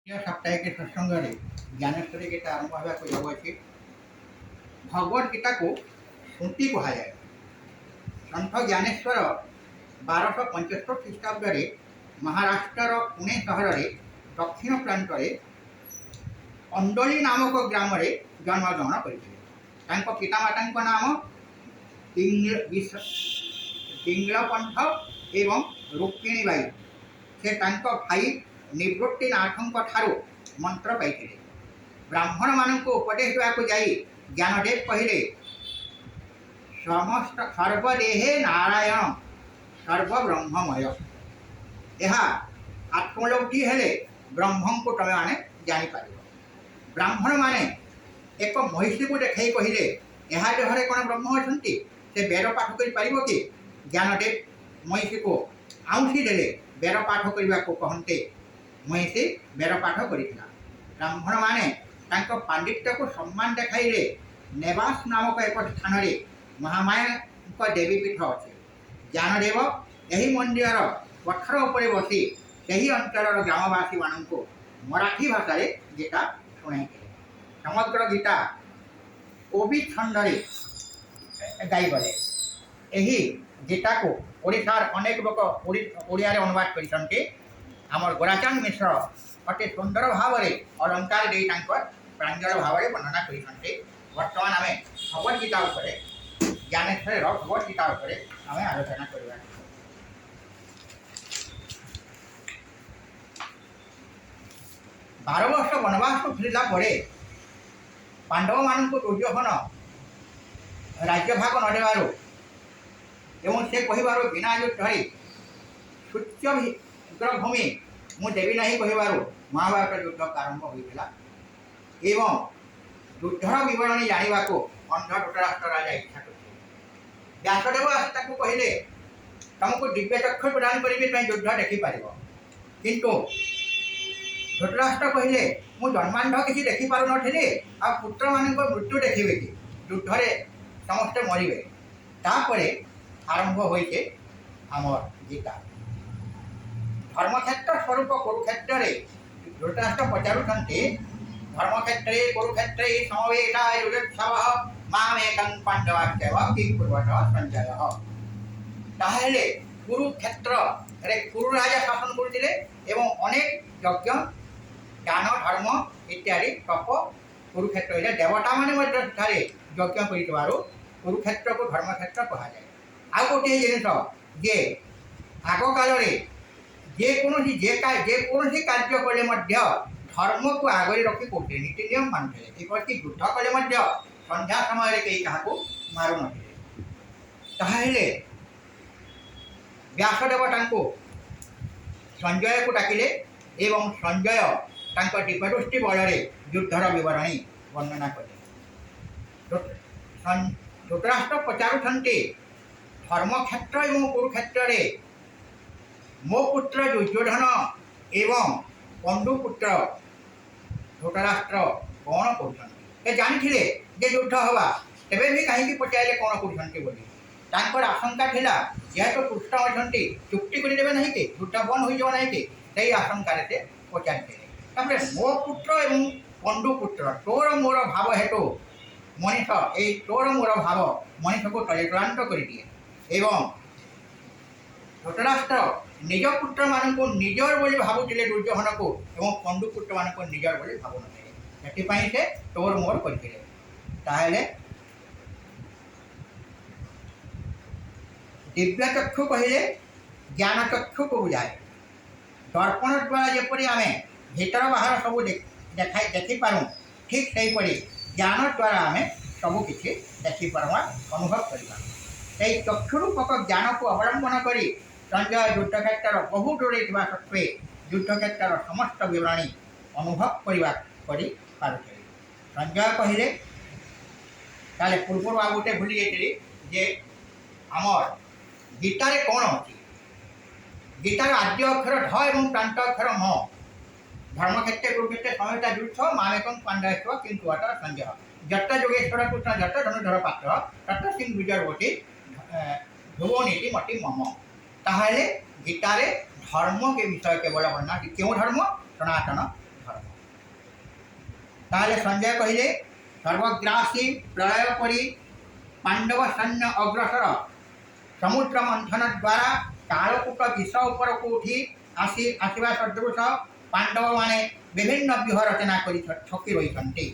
ସାପ୍ତାହିକ ସତ୍ସଙ୍ଗରେ ଜ୍ଞାନେଶ୍ୱରୀ ଗୀତା ଆରମ୍ଭ ହେବାକୁ ଯାଉଅଛି। ଭଗବତ ଗୀତାକୁ ସ୍ମୃତି କୁହାଯାଏ। ସନ୍ଥ ଜ୍ଞାନେଶ୍ୱର 1275 ଖ୍ରୀଷ୍ଟାବ୍ଦରେ ମହାରାଷ୍ଟ୍ରର ପୁଣେ ସହରରେ ଦକ୍ଷିଣ ପ୍ରାନ୍ତରେ ଅଣ୍ଡୋଳି ନାମକ ଗ୍ରାମରେ ଜନ୍ମଗ୍ରହଣ କରିଥିଲେ। ତାଙ୍କ ପିତାମାତାଙ୍କ ନାମ ପିଙ୍ଗଳପନ୍ଥ ଏବଂ ରୁକ୍ମିଣୀବାଇ। ସେ ତାଙ୍କ ଭାଇ ନିବୃତ୍ତିନାଥଙ୍କ ଠାରୁ ମନ୍ତ୍ର ପାଇଥିଲେ। ବ୍ରାହ୍ମଣମାନଙ୍କୁ ଉପଦେଶ ଦେବାକୁ ଯାଇ ଜ୍ଞାନଦେବ କହିଲେ, ସମସ୍ତ ସର୍ବଦେହେ ନାରାୟଣ ସର୍ବବ୍ରହ୍ମମୟ। ଏହା ଆତ୍ମଲବ୍ଧି ହେଲେ ବ୍ରହ୍ମଙ୍କୁ ତମେମାନେ ଜାଣିପାରିବ। ବ୍ରାହ୍ମଣମାନେ ଏକ ମହିଷୀକୁ ଦେଖାଇ କହିଲେ, ଏହା ଦେହରେ କ'ଣ ବ୍ରହ୍ମ ଅଛନ୍ତି? ସେ ବେଦ ପାଠ କରିପାରିବ କି? ଜ୍ଞାନଦେବ ମହିଷୀକୁ ଆଉଁସି ଦେଲେ। ବେଦ ପାଠ କରିବାକୁ କହନ୍ତେ ମହିଷୀ ବେଦ ପାଠ କରିଥିଲା। ବ୍ରାହ୍ମଣମାନେ ତାଙ୍କ ପାଣ୍ଡିତ୍ୟକୁ ସମ୍ମାନ ଦେଖାଇଲେ। ନେବାସ ନାମକ ଏକ ସ୍ଥାନରେ ମହାମାୟାଙ୍କ ଦେବୀପୀଠ ଅଛି। ଜ୍ଞାନଦେବ ଏହି ମନ୍ଦିରର ପଥର ଉପରେ ବସି ସେହି ଅଞ୍ଚଳର ଗ୍ରାମବାସୀମାନଙ୍କୁ ମରାଠୀ ଭାଷାରେ ଗୀତା ଶୁଣାଇଥିଲେ। ସମଗ୍ର ଗୀତା ଓବି ଛନ୍ଦରେ ଗାଇଗଲେ। ଏହି ଗୀତାକୁ ଓଡ଼ିଶାର ଅନେକ ଲୋକ ଓଡ଼ିଆରେ ଅନୁବାଦ କରିଛନ୍ତି। ଆମର ଗୋରାଚାନ୍ଦ ମିଶ୍ର ଅତି ସୁନ୍ଦର ଭାବରେ ଅଳଙ୍କାର ଦେଇ ତାଙ୍କର ପ୍ରାଞ୍ଜଳ ଭାବରେ ବର୍ଣ୍ଣନା କରିଛନ୍ତି। ବର୍ତ୍ତମାନ ଆମେ ଭଗବତ ଗୀତା ଉପରେ, ଜ୍ଞାନେଶ୍ୱରୀର ଭଗବତ ଗୀତା ଉପରେ ଆମେ ଆଲୋଚନା କରିବା। 12 ବର୍ଷ ବନବାସକୁ ଫେରିଲା ପରେ ପାଣ୍ଡବମାନଙ୍କୁ ଦୁର୍ଯ୍ୟୋଧନ ରାଜ୍ୟଭାଗ ନ ଦେବାରୁ ଏବଂ ସେ କହିବାରୁ ବିନା ଯୁଦ୍ଧରେ ସୂଚ୍ୟଗ୍ରଭୂମି ମୁଁ ଦେବି ନାହିଁ କହିବାରୁ ମହାଭାରତ ଯୁଦ୍ଧ ଆରମ୍ଭ ହୋଇଥିଲା। ଏବଂ ଯୁଦ୍ଧର ବିବରଣୀ ଜାଣିବାକୁ ଅନ୍ଧ ଧୃତରାଷ୍ଟ୍ର ରାଜା ଇଚ୍ଛା କରିଥିଲେ। ବ୍ୟାସଦେବ ଆସି ତାକୁ କହିଲେ, ତମକୁ ଦିବ୍ୟ ଚକ୍ଷୁ ପ୍ରଦାନ କରିବି, ପାଇଁ ଯୁଦ୍ଧ ଦେଖିପାରିବ। କିନ୍ତୁ ଧୃତରାଷ୍ଟ୍ର କହିଲେ, ମୁଁ ଜନ୍ମାନ୍ଧ କିଛି ଦେଖିପାରୁନଥିଲି, ଆଉ ପୁତ୍ରମାନଙ୍କ ମୃତ୍ୟୁ ଦେଖିବେ କି? ଯୁଦ୍ଧରେ ସମସ୍ତେ ମରିବେ। ତାପରେ ଆରମ୍ଭ ହୋଇছে ଆମର ଗୀତା। ଧର୍ମକ୍ଷେତ୍ର ସ୍ୱରୂପ କୁରୁକ୍ଷେତ୍ରରେ ଧୃତରାଷ୍ଟ୍ର ପଚାରୁଛନ୍ତି, ଧର୍ମକ୍ଷେତ୍ରେ କୁରୁକ୍ଷେତ୍ରେ ସମବେତା ଯୁଯୋତ୍ସବଃ ମାମେକଂ ପାଣ୍ଡବାସ୍ୟୈବ କିଂ କୁର୍ବତ ସଞ୍ଜୟଃ। ତାହେଲେ କୁରୁକ୍ଷେତ୍ରରେ କୁରୁ ରାଜା ଶାସନ କରୁଥିଲେ ଏବଂ ଅନେକ ଯଜ୍ଞ ଦାନ ଧର୍ମ ଇତ୍ୟାଦି ତପ କୁରୁକ୍ଷେତ୍ର ଦେବତାମାନେ ମଧ୍ୟ ସେଠାରେ ଯଜ୍ଞ କରିଥିବାରୁ କୁରୁକ୍ଷେତ୍ରକୁ ଧର୍ମକ୍ଷେତ୍ର କୁହାଯାଏ। ଆଉ ଗୋଟିଏ ଜିନିଷ ଯେ ଆଗକାଳରେ ଯେକୌଣସି କାର୍ଯ୍ୟ କଲେ ମଧ୍ୟ ଧର୍ମକୁ ଆଗରେ ରଖି କରୁଥିଲେ, ନୀତି ନିୟମ ମାନୁଥିଲେ। ଏପରିକି ଯୁଦ୍ଧ କଲେ ମଧ୍ୟ ସନ୍ଧ୍ୟା ସମୟରେ କେହି କାହାକୁ ମାରୁନଥିଲେ। ତାହେଲେ ବ୍ୟାସଦେବ ତାଙ୍କୁ ସଞ୍ଜୟକୁ ଡାକିଲେ ଏବଂ ସଞ୍ଜୟ ତାଙ୍କ ଦିବ୍ୟଦୃଷ୍ଟି ବଳରେ ଯୁଦ୍ଧର ବିବରଣୀ ବର୍ଣ୍ଣନା କଲେ। ଧୃତରାଷ୍ଟ୍ର ପଚାରୁଛନ୍ତି, ଧର୍ମକ୍ଷେତ୍ର ଏବଂ କୁରୁକ୍ଷେତ୍ରରେ ମୋ ପୁତ୍ର ଦୁର୍ଯ୍ୟୋଧନ ଏବଂ ପଣ୍ଡୁପୁତ୍ର ଧୃତରାଷ୍ଟ୍ର କ'ଣ କରୁଛନ୍ତି? ସେ ଜାଣିଥିଲେ ଯେ ଯୁଦ୍ଧ ହେବା, ତେବେ ବି କାହିଁକି ପଚାରିଲେ କ'ଣ କରୁଛନ୍ତି ବୋଲି? ତାଙ୍କର ଆଶଙ୍କା ଥିଲା, ଯେହେତୁ କୃଷ୍ଣ ଅଛନ୍ତି ଚୁକ୍ତି କରିଦେବେ ନାହିଁ କି, ଯୁଦ୍ଧ ବନ୍ଦ ହୋଇଯିବ ନାହିଁ କି, ସେହି ଆଶଙ୍କାରେ ସେ ପଚାରିଥିଲେ। ତାପରେ ମୋ ପୁତ୍ର ଏବଂ ପଣ୍ଡୁପୁତ୍ର, ତୋର ମୋର ଭାବ ହେତୁ ମଣିଷ, এই ତୋର ମୋର ଭାବ ମଣିଷକୁ ତଳିକ୍ରାନ୍ତ କରିଦିଏ। ଏବଂ ଧୃତରାଷ୍ଟ୍ର ନିଜ ପୁତ୍ରମାନଙ୍କୁ ନିଜର ବୋଲି ଭାବୁଥିଲେ ଦୁର୍ଯ୍ୟୋଧନକୁ, ଏବଂ ପଣ୍ଡୁପୁତ୍ରମାନଙ୍କୁ ନିଜର ବୋଲି ଭାବୁନଥିଲେ। ସେଥିପାଇଁ ସେ ତୋର ମୋର କରିଥିଲେ। ତାହେଲେ ଦିବ୍ୟଚକ୍ଷୁ କହିଲେ ଜ୍ଞାନଚକ୍ଷୁକୁ ବୁଝାଏ। ଦର୍ପଣ ଦ୍ୱାରା ଯେପରି ଆମେ ଭିତର ବାହାର ସବୁ ଦେଖିପାରୁ, ଠିକ୍ ସେହିପରି ଜ୍ଞାନ ଦ୍ୱାରା ଆମେ ସବୁକିଛି ଦେଖିପାରମା, ଅନୁଭବ କରିପାରୁ। ସେହି ଚକ୍ଷୁରୂପକ ଜ୍ଞାନକୁ ଅବଲମ୍ବନ କରି ସଞ୍ଜୟ ଯୁଦ୍ଧକ୍ଷେତ୍ରର ବହୁ ଦୂରରେ ଥିବା ସତ୍ତ୍ୱେ ଯୁଦ୍ଧକ୍ଷେତ୍ରର ସମସ୍ତ ବିବରଣୀ ଅନୁଭବ କରିପାରୁଥିଲେ। ସଞ୍ଜୟ କହିଲେ, ତାହେଲେ ପୂର୍ବରୁ ଆଉ ଗୋଟେ ଭୁଲି ଯାଇଥିଲି ଯେ ଆମର ଗୀତାରେ କ'ଣ ଅଛି? ଗୀତାର ଆଦ୍ୟ ଅକ୍ଷର ଢ ଏବଂ ପ୍ରାନ୍ତ ଅକ୍ଷର ମ। ଧର୍ମକ୍ଷେତ୍রে কুরুক্ষেত্রে সমবেতা যুদ্ধ মামেকং পাণ্ডাস্য কিং কুর্বত সঞ্জয়। যত যোগেশ্বর কৃষ্ণ যত ধনুধর পাত্র তত সিং বিজয়বতী ধ্রুবনীতি মতি মম। তাহলে গীতারে ধর্ম के विषय केवल वर्णना, क्यों धर्म? सनातन धर्म। ताहले संजय कहिले सर्वग्रासी प्रलय परी पांडव सैन्य अग्रसर समुद्र मंथन द्वारा कालकूट विष उपर को उठी आसवा सदृश पांडव माने विभिन्न व्यूह रचना कर छकी रही।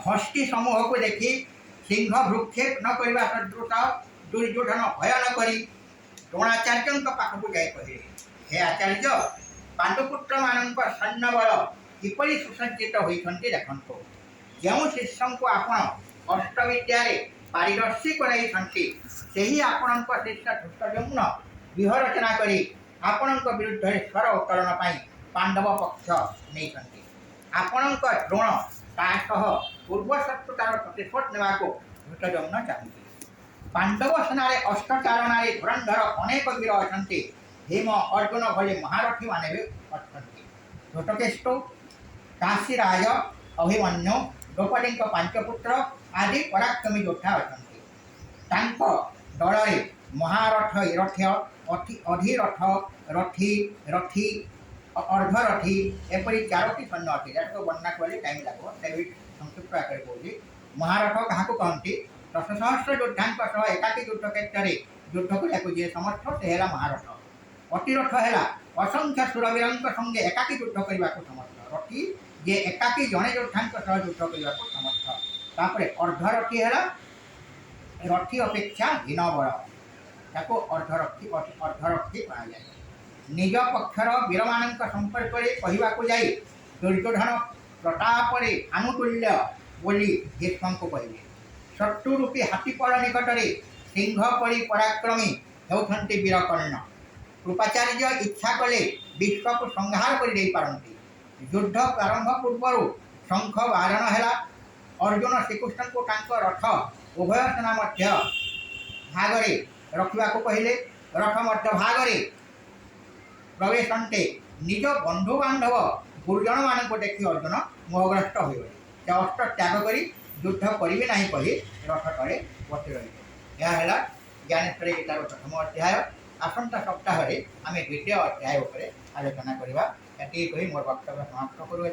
हस्ती समूह को देखी सिंह भ्रुक्षेप न करने सदृश दुर्योधन भय न करी द्रोणाचार्य पाखक जाए कहे, हे आचार्य पांडुपुत्र मान सैन्य बल किपरि सुसज्जित होती देखु। जो शिष्य को आपण अष्टविद्या पारदर्शी कराई आपण शिष्य धृष्टद्युम्न व्यूह रचना कर आपण विरुद्ध स्वर उत्तोलन पांडव पक्ष नहीं। आपण द्रोण तासह पूर्व शत्रुतार प्रतिशोध नेवा धृष्टद्युम्न चाहती। पांडव सेना अष्टचारण धुरंधर अनेक वीर अच्छा। भीम अर्जुन भली महारथी माने भी अच्छा। धृतकेष्टु काशीराज अभिमन्यु द्रौपदी पांचपुत्र आदि पराक्रमी योद्धा अच्छा। दल महारथ रथ अधिरथ रथी रथी अर्धरथी एपरी 4टी सैन्य अच्छी जैसे वर्णना कले टाइम लगे संक्षिप्त आकार कौन। महारथ क्या कहती 10,000 योद्धा एकाकी युद्ध क्षेत्र में युद्ध को जी समर्थ से है महारथ। अतिरथ है असंख्य सुरवीर संगे एकाकी युद्ध करने को समर्थ। रथी जे एकाकी जड़े योद्धा युद्ध करने को समर्थ। तापर अर्धरथी है रथी अपेक्षा हीन बल ताको अर्धरथी कहा जाए। निज पक्षर वीर मान संपर्क में कहवाक जाई दुर्योधन प्रताप आनुकूल्य बोली भीष्म को कहले। शत्रुरूपी हाथीपल निकट में सिंह परी पराक्रमी होती वीरकर्ण। कृपाचार्य इच्छा कले विश्व को संहार कर युद्ध प्रारंभ पूर्व शंख बारण है। अर्जुन श्रीकृष्ण को रथ उभय सेना मध्य भागरे रखा कहले। रथ मध्य भागरे प्रवेशंते निज बंधु बांधव गुरुजन मान देखी अर्जुन मोहग्रस्त हो अस्त्र त्याग कर युद्ध करेंगे ना कही रथ तले बसी रही। यह ज्ञानेश्वर गीतार प्रथम अध्याय। आसंता सप्ताह आम द्वितीय अध्याय आलोचना करवा। ये कही मोर वक्तव्य समाप्त करूँ।